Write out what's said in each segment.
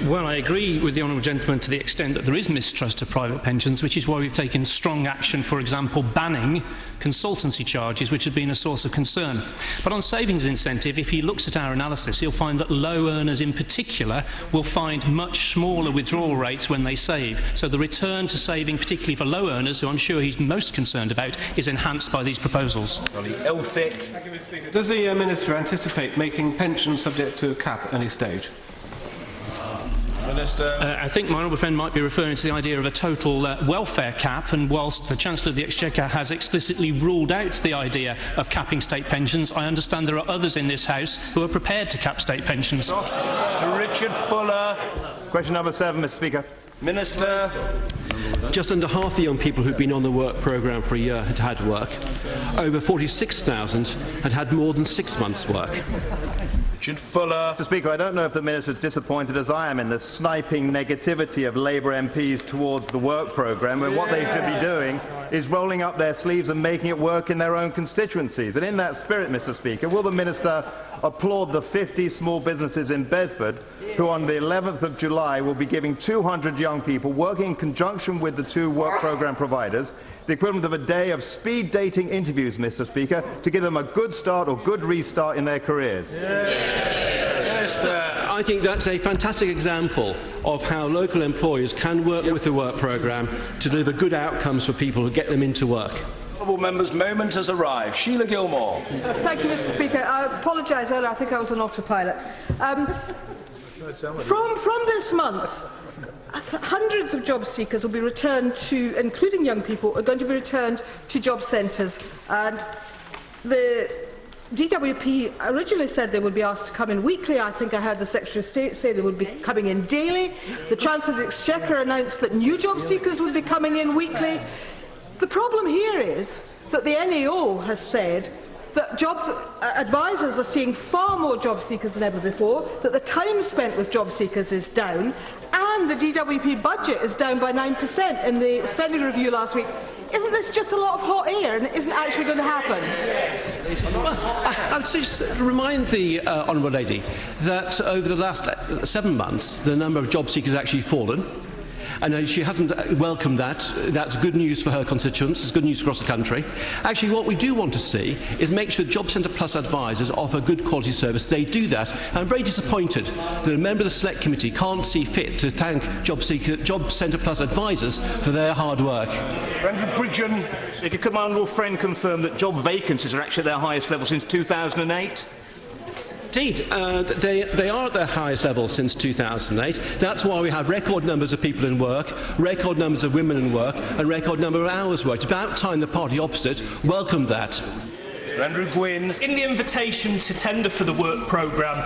Well, I agree with the honourable gentleman to the extent that there is mistrust of private pensions, which is why we've taken strong action, for example, banning consultancy charges, which have been a source of concern. But on savings incentive, if he looks at our analysis, he'll find that low earners in particular will find much smaller withdrawal rates when they save. So the return to saving, particularly for low earners, who I'm sure he's most concerned about, is enhanced by these proposals. Does the Minister anticipate making pensions subject to a cap at any stage? Minister. I think my honourable friend might be referring to the idea of a total welfare cap, and whilst the Chancellor of the Exchequer has explicitly ruled out the idea of capping state pensions, I understand there are others in this House who are prepared to cap state pensions. Mr. Richard Fuller. Question number 7, Mr. Speaker. Minister. Just under half the young people who'd been on the work programme for a year had had work. Over 46,000 had had more than 6 months' work. Richard Fuller. Mr. Speaker, I don't know if the Minister is disappointed as I am in the sniping negativity of Labour MPs towards the work programme, when what they should be doing is rolling up their sleeves and making it work in their own constituencies. And in that spirit, Mr. Speaker, will the Minister applaud the 50 small businesses in Bedford who on the 11th of July will be giving 200 young people, working in conjunction with the 2 work programme providers, the equivalent of a day of speed dating interviews, Mr. Speaker, to give them a good start or good restart in their careers? I think that's a fantastic example of how local employers can work with the work programme to deliver good outcomes for people who get them into work. Honourable Member's moment has arrived. Sheila Gilmore. Thank you, Mr. Speaker. I apologise earlier. I think I was on autopilot. From this month, hundreds of job seekers will be returned to, including young people, are going to be returned to job centres. And the DWP originally said they would be asked to come in weekly. I think I heard the Secretary of State say they would be coming in daily. The Chancellor of the Exchequer announced that new job seekers would be coming in weekly. The problem here is that the NAO has said that job advisers are seeing far more job seekers than ever before, that the time spent with job seekers is down, and the DWP budget is down by 9% in the spending review last week. Isn't this just a lot of hot air, and it isn't actually going to happen? Well, I would just remind the Honourable Lady that over the last 7 months, the number of job seekers has actually fallen. And she hasn't welcomed that. That's good news for her constituents. It's good news across the country. Actually, what we do want to see is make sure Job Centre Plus advisors offer good quality service. They do that. And I'm very disappointed that a member of the Select Committee can't see fit to thank Job Centre Plus advisors for their hard work. Andrew Bridgen. Could my honourable friend confirm that job vacancies are actually at their highest level since 2008? Indeed, they are at their highest level since 2008. That's why we have record numbers of people in work, record numbers of women in work, and record number of hours worked. It's about time the party opposite welcomed that. Andrew Gwynn. In the invitation to tender for the work programme,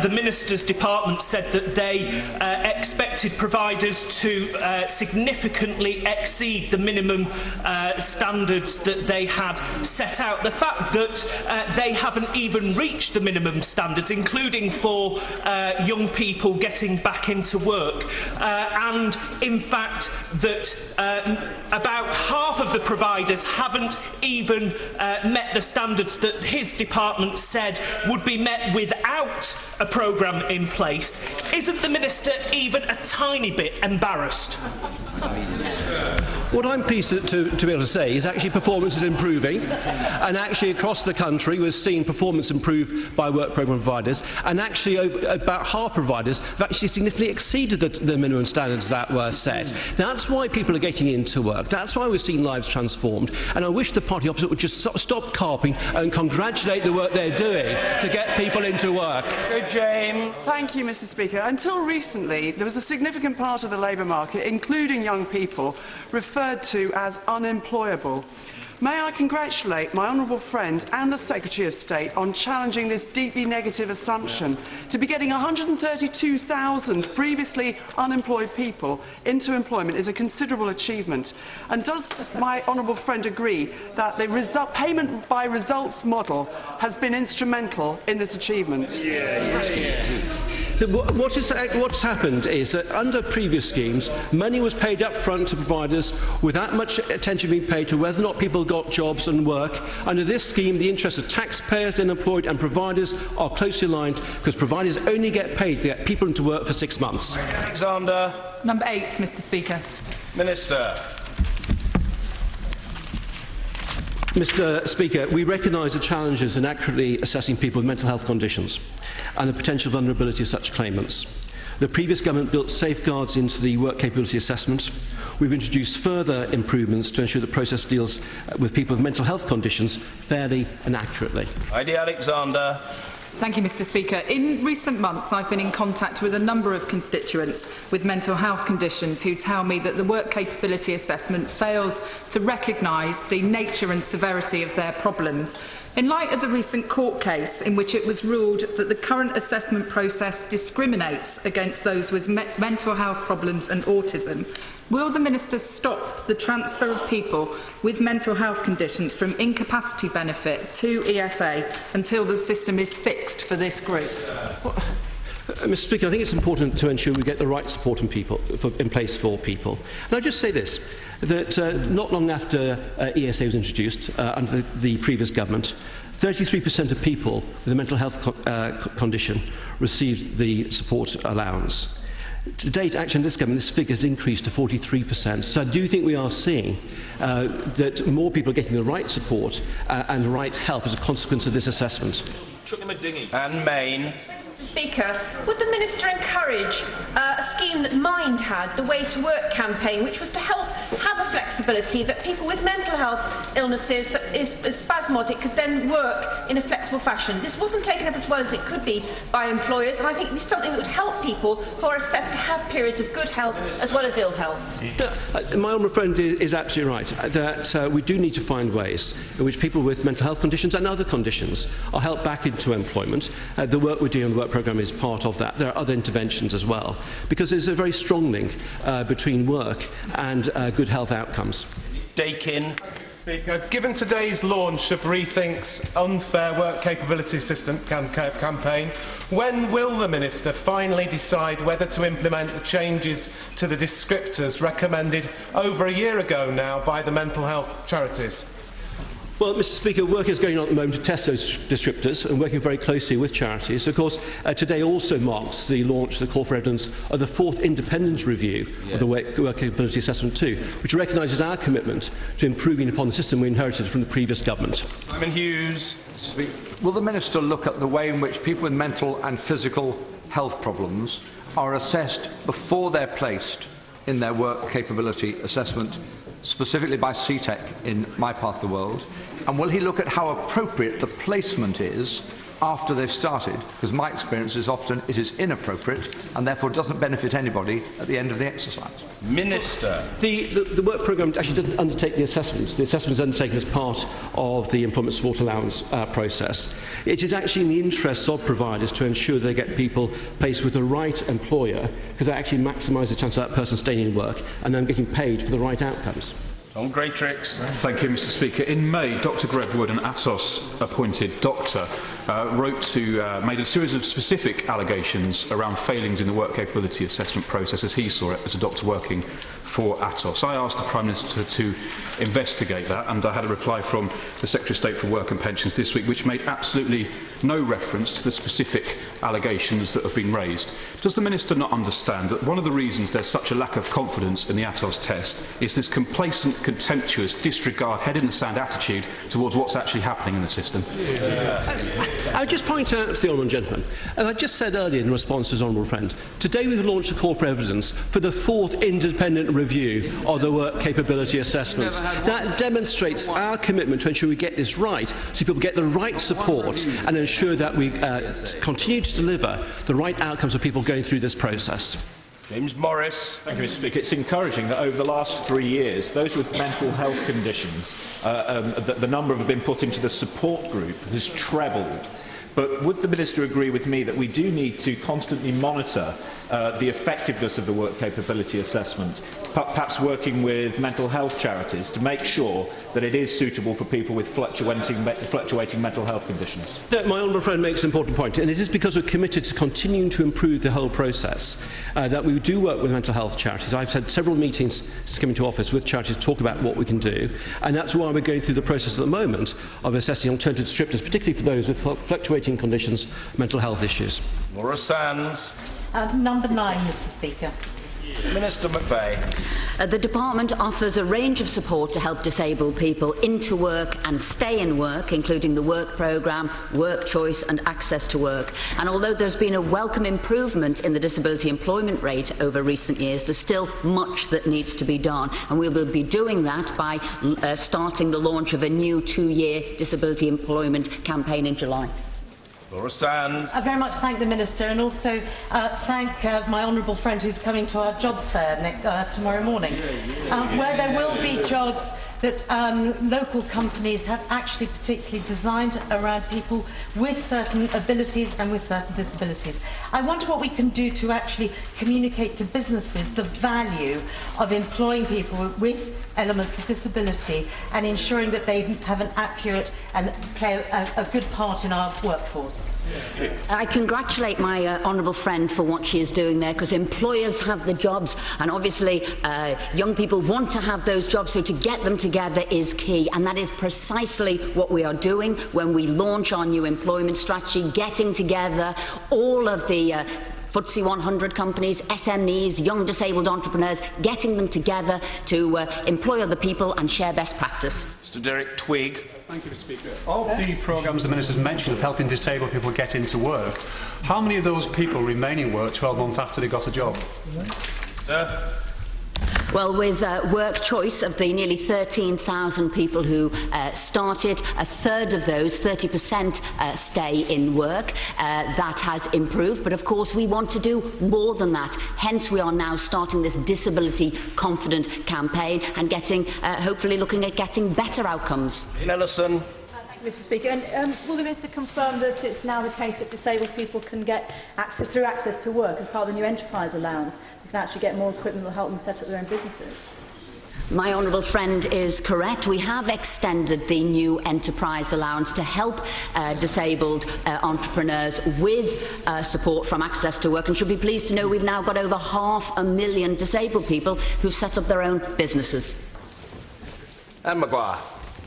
the Minister's department said that they expected providers to significantly exceed the minimum standards that they had set out. The fact that they haven't even reached the minimum standards, including for young people getting back into work, and in fact that about half of the providers haven't even met the standards that his department said would be met without a programme in place. Isn't the Minister even a tiny bit embarrassed? What I'm pleased to be able to say is actually performance is improving, and actually across the country we're seeing performance improve by work programme providers, and actually about half providers have actually significantly exceeded the minimum standards that were set. That's why people are getting into work. That's why we're seeing lives transformed, and I wish the party opposite would just stop carping and congratulate the work they're doing to get people into work. Good, Jane. Thank you, Mr. Speaker. Until recently, there was a significant part of the labour market, including young people, referred to as unemployable. May I congratulate my honourable friend and the Secretary of State on challenging this deeply negative assumption. To be getting 132,000 previously unemployed people into employment is a considerable achievement. And does my honourable friend agree that the payment by results model has been instrumental in this achievement? Yeah. What's happened is that under previous schemes, money was paid up front to providers without much attention being paid to whether or not people got jobs and work. Under this scheme, the interests of taxpayers, unemployed and providers are closely aligned because providers only get paid to get people into work for 6 months. Alexander. Number 8, Mr. Speaker. Minister. Mr. Speaker, we recognise the challenges in accurately assessing people with mental health conditions and the potential vulnerability of such claimants. The previous government built safeguards into the work capability assessment. We've introduced further improvements to ensure the process deals with people with mental health conditions fairly and accurately. Heidi Alexander. Thank you, Mr. Speaker. In recent months, I've been in contact with a number of constituents with mental health conditions who tell me that the work capability assessment fails to recognise the nature and severity of their problems. In light of the recent court case in which it was ruled that the current assessment process discriminates against those with mental health problems and autism, will the Minister stop the transfer of people with mental health conditions from incapacity benefit to ESA until the system is fixed for this group? Mr. Speaker, I think it's important to ensure we get the right support in place for people. And I'll just say this, that not long after ESA was introduced under the previous government, 33% of people with a mental health condition received the support allowance. To date, actually, in this government, this figure has increased to 43%. So I do think we are seeing that more people are getting the right support and the right help as a consequence of this assessment. And Maine. Mr. Speaker, would the Minister encourage a scheme that Mind had, the Way to Work campaign, which was to help have a flexibility that people with mental health illnesses that is spasmodic could then work in a flexible fashion? This wasn't taken up as well as it could be by employers, and I think it would be something that would help people who are assessed to have periods of good health as well as ill health. My honourable friend is absolutely right, that we do need to find ways in which people with mental health conditions and other conditions are helped back into employment. The work we're doing on the work programme is part of that. There are other interventions as well, because there's a very strong link between work and good health outcomes. Dakin. Speaker, given today's launch of Rethink's Unfair Work Capability Assessment campaign, when will the Minister finally decide whether to implement the changes to the descriptors recommended over a year ago now by the mental health charities? Well, Mr. Speaker, work is going on at the moment to test those descriptors and working very closely with charities. Of course, today also marks the launch, the call for evidence, of the 4th independent review of the Work Capability Assessment 2, which recognises our commitment to improving upon the system we inherited from the previous government. Simon Hughes. Will the Minister look at the way in which people with mental and physical health problems are assessed before they're placed in their work capability assessment, specifically by CTEC in my part of the world? And will he look at how appropriate the placement is after they've started? Because my experience is often it is inappropriate and therefore doesn't benefit anybody at the end of the exercise. Minister. The work programme actually doesn't undertake the assessments. The assessment is undertaken as part of the employment support allowance process. It is actually in the interests of providers to ensure they get people placed with the right employer, because they actually maximise the chance of that person staying in work and then getting paid for the right outcomes. On Greatrix. Thank you, Mr. Speaker. In May, Dr. Greg Wood, an Atos-appointed doctor, made a series of specific allegations around failings in the work capability assessment process, as he saw it, as a doctor working for Atos. I asked the Prime Minister to investigate that, and I had a reply from the Secretary of State for Work and Pensions this week, which made absolutely no reference to the specific allegations that have been raised. Does the Minister not understand that one of the reasons there's such a lack of confidence in the Atos test is this complacent, contemptuous, disregard, head in the sand attitude towards what's actually happening in the system? I would just point out to the honourable gentleman, as I just said earlier in response to his honourable friend, today we've launched a call for evidence for the 4th independent review of the work capability assessment. That demonstrates our commitment to ensure we get this right, so people get the right support and ensure that we continue to deliver the right outcomes for people going through this process. James Morris. Thank you, Mr. Speaker. It's encouraging that over the last 3 years, those with mental health conditions, the number have been put into the support group has trebled. But would the Minister agree with me that we do need to constantly monitor the effectiveness of the work capability assessment perhaps working with mental health charities to make sure that it is suitable for people with fluctuating mental health conditions? No, my honourable friend makes an important point, and it is because we're committed to continuing to improve the whole process that we do work with mental health charities. I've had several meetings since coming to office with charities to talk about what we can do, and that's why we're going through the process at the moment of assessing alternative descriptors, particularly for those with fluctuating conditions, mental health issues. Laura Sands. Number 9, Mr. Speaker. Minister McVey. The Department offers a range of support to help disabled people into work and stay in work, including the work programme, work choice and access to work. And although there's been a welcome improvement in the disability employment rate over recent years, there's still much that needs to be done. And we will be doing that by starting the launch of a new 2-year disability employment campaign in July. Laura Sands. I very much thank the Minister, and also thank my honourable friend who's coming to our jobs fair tomorrow morning, where there will be jobs that local companies have actually particularly designed around people with certain abilities and with certain disabilities. I wonder what we can do to actually communicate to businesses the value of employing people with elements of disability and ensuring that they have an accurate and play a good part in our workforce. I congratulate my honourable friend for what she is doing there, because employers have the jobs, and obviously young people want to have those jobs, so to get them together is key, and that is precisely what we are doing when we launch our new employment strategy, getting together all of the FTSE 100 companies, SMEs, young disabled entrepreneurs, getting them together to employ other people and share best practice. Mr. Derek Twigg. Thank you, Mr. Speaker. Of the programmes the Minister's mentioned of helping disabled people get into work, how many of those people remain in work 12 months after they got a job? Sir. Well, with work choice, of the nearly 13,000 people who started, a third of those, 30%, stay in work. That has improved, but of course we want to do more than that. Hence we are now starting this Disability Confident campaign and getting, hopefully looking at getting better outcomes. Ellison. Mr. Speaker, and will the Minister confirm that it's now the case that disabled people can get access, through access to work as part of the new enterprise allowance, they can actually get more equipment that will help them set up their own businesses? My honourable friend is correct. We have extended the new enterprise allowance to help disabled entrepreneurs with support from access to work, and should be pleased to know we've now got over 500,000 disabled people who've set up their own businesses. Anne Maguire.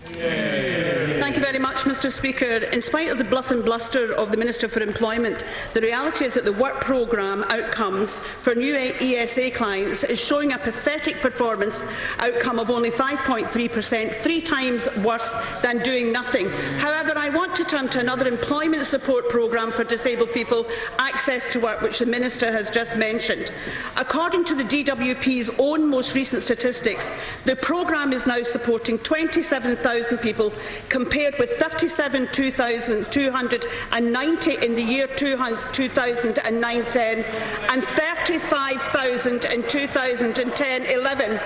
Thank you very much, Mr. Speaker. In spite of the bluff and bluster of the Minister for Employment, the reality is that the work programme outcomes for new ESA clients is showing a pathetic performance outcome of only 5.3%, 3 times worse than doing nothing. However, I want to turn to another employment support programme for disabled people, Access to Work, which the Minister has just mentioned. According to the DWP's own most recent statistics, the programme is now supporting 27,000 people, compared with 37,290 in the year 2009-10 and 35,000 in 2010-11.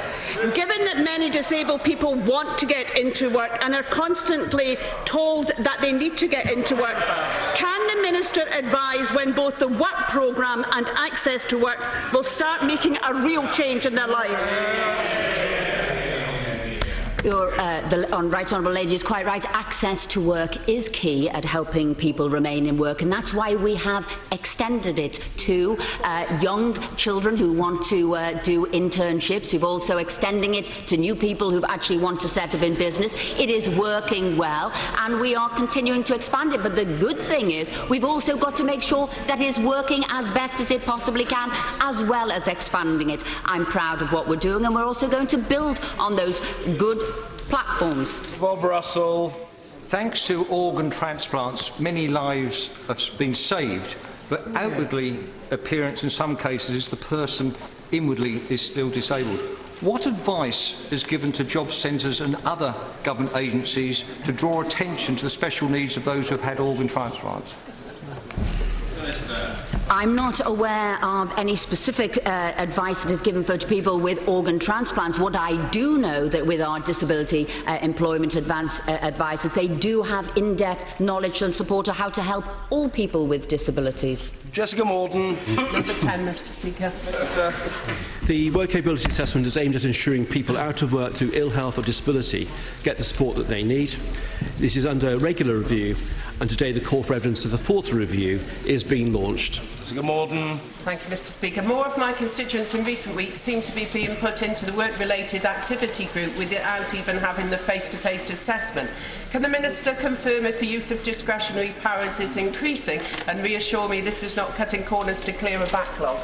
Given that many disabled people want to get into work and are constantly told that they need to get into work, can the Minister advise when both the work programme and access to work will start making a real change in their lives? The Right Honourable Lady is quite right. Access to work is key at helping people remain in work, and that's why we have extended it to young children who want to do internships. We've also extending it to new people who actually want to set up in business. It is working well, and we are continuing to expand it. But the good thing is we've also got to make sure that it is working as best as it possibly can, as well as expanding it. I'm proud of what we're doing, and we're also going to build on those good platforms. Bob Russell. Thanks to organ transplants, many lives have been saved, but outwardly appearance in some cases is the person inwardly is still disabled. What advice is given to job centres and other government agencies to draw attention to the special needs of those who have had organ transplants? I'm not aware of any specific advice that is given for people with organ transplants. What I do know that with our disability employment advisors, they do have in-depth knowledge and support of how to help all people with disabilities. Jessica Morden. Number 10, Mr. Speaker. The work capability assessment is aimed at ensuring people out of work through ill health or disability get the support that they need. This is under regular review, and today the call for evidence of the fourth review is being launched. Jessica Morden. Thank you, Mr. Speaker. More of my constituents in recent weeks seem to be being put into the work-related activity group without even having the face-to-face assessment. Can the Minister confirm if the use of discretionary powers is increasing and reassure me this is not cutting corners to clear a backlog?